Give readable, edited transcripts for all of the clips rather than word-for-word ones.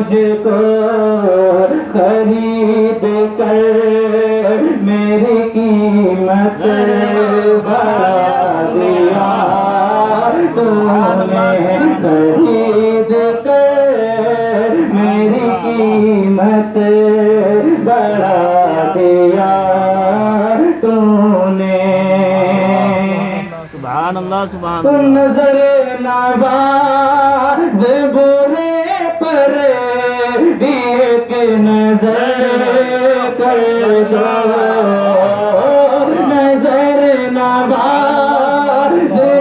مجھ کو خرید کر میری قیمت بڑھا دیا تو نے خرید کر میری قیمت بڑھا دیا تو نے سبحان اللہ سبحان تو اللہ نظر نواز برے پر بھی ایک نظر کر دو نظر نواز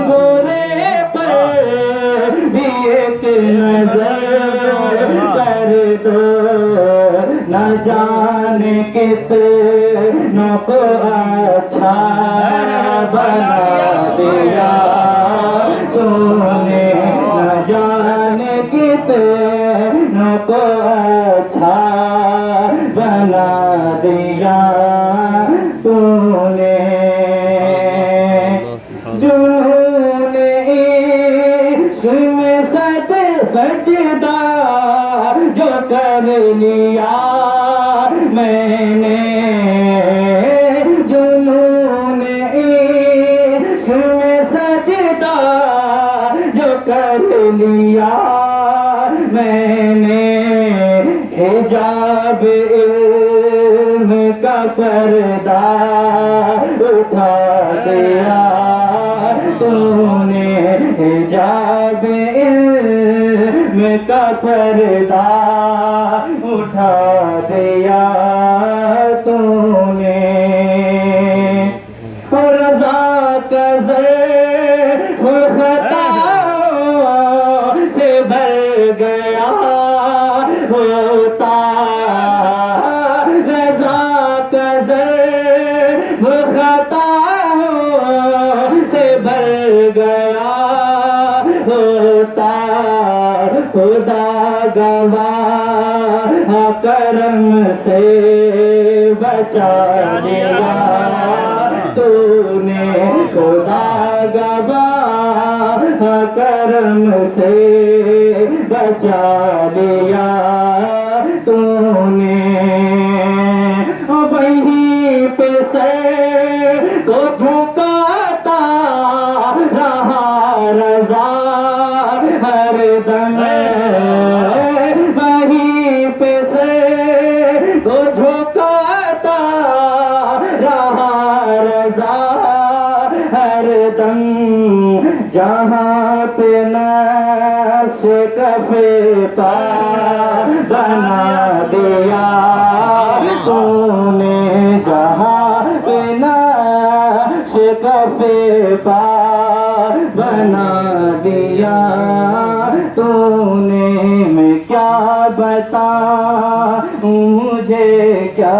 برے پر بھی ایک نظر کر دو نہ جانے کتنوں کو اچھا بنا دیا تو نے نہ جانے کتنوں کو اچھا بنا دیا تو نے جنہوں نے عشق میں سجدہ جو کر لیا میں نے جنون عشق میں سجدہ جو کر لیا میں نے حجاب علم کا پردہ اٹھا دیا تو نے حجاب علم کا پردہ اٹھا دیا تو نے رضا کا ظرف خطاؤں سے بھر گیا ہوتا رضا کا ظرف خطاؤں سے بھر گیا ہوتا خدا گواہ کرم سے بچا دیا تو نے خدا گواہ کرم سے بچا لیا تو نے وہیں پہ سر کو جھکاتا رہا رضا ہر دم وہیں پہ سر کو جھکاتا رہا رضا ہر دم جہاں پہ نقش کفے پا بنا دیا تو نے جہاں پہ نقش کفے پا بنا دیا تو نے میں کیا بتاؤں مجھے کیا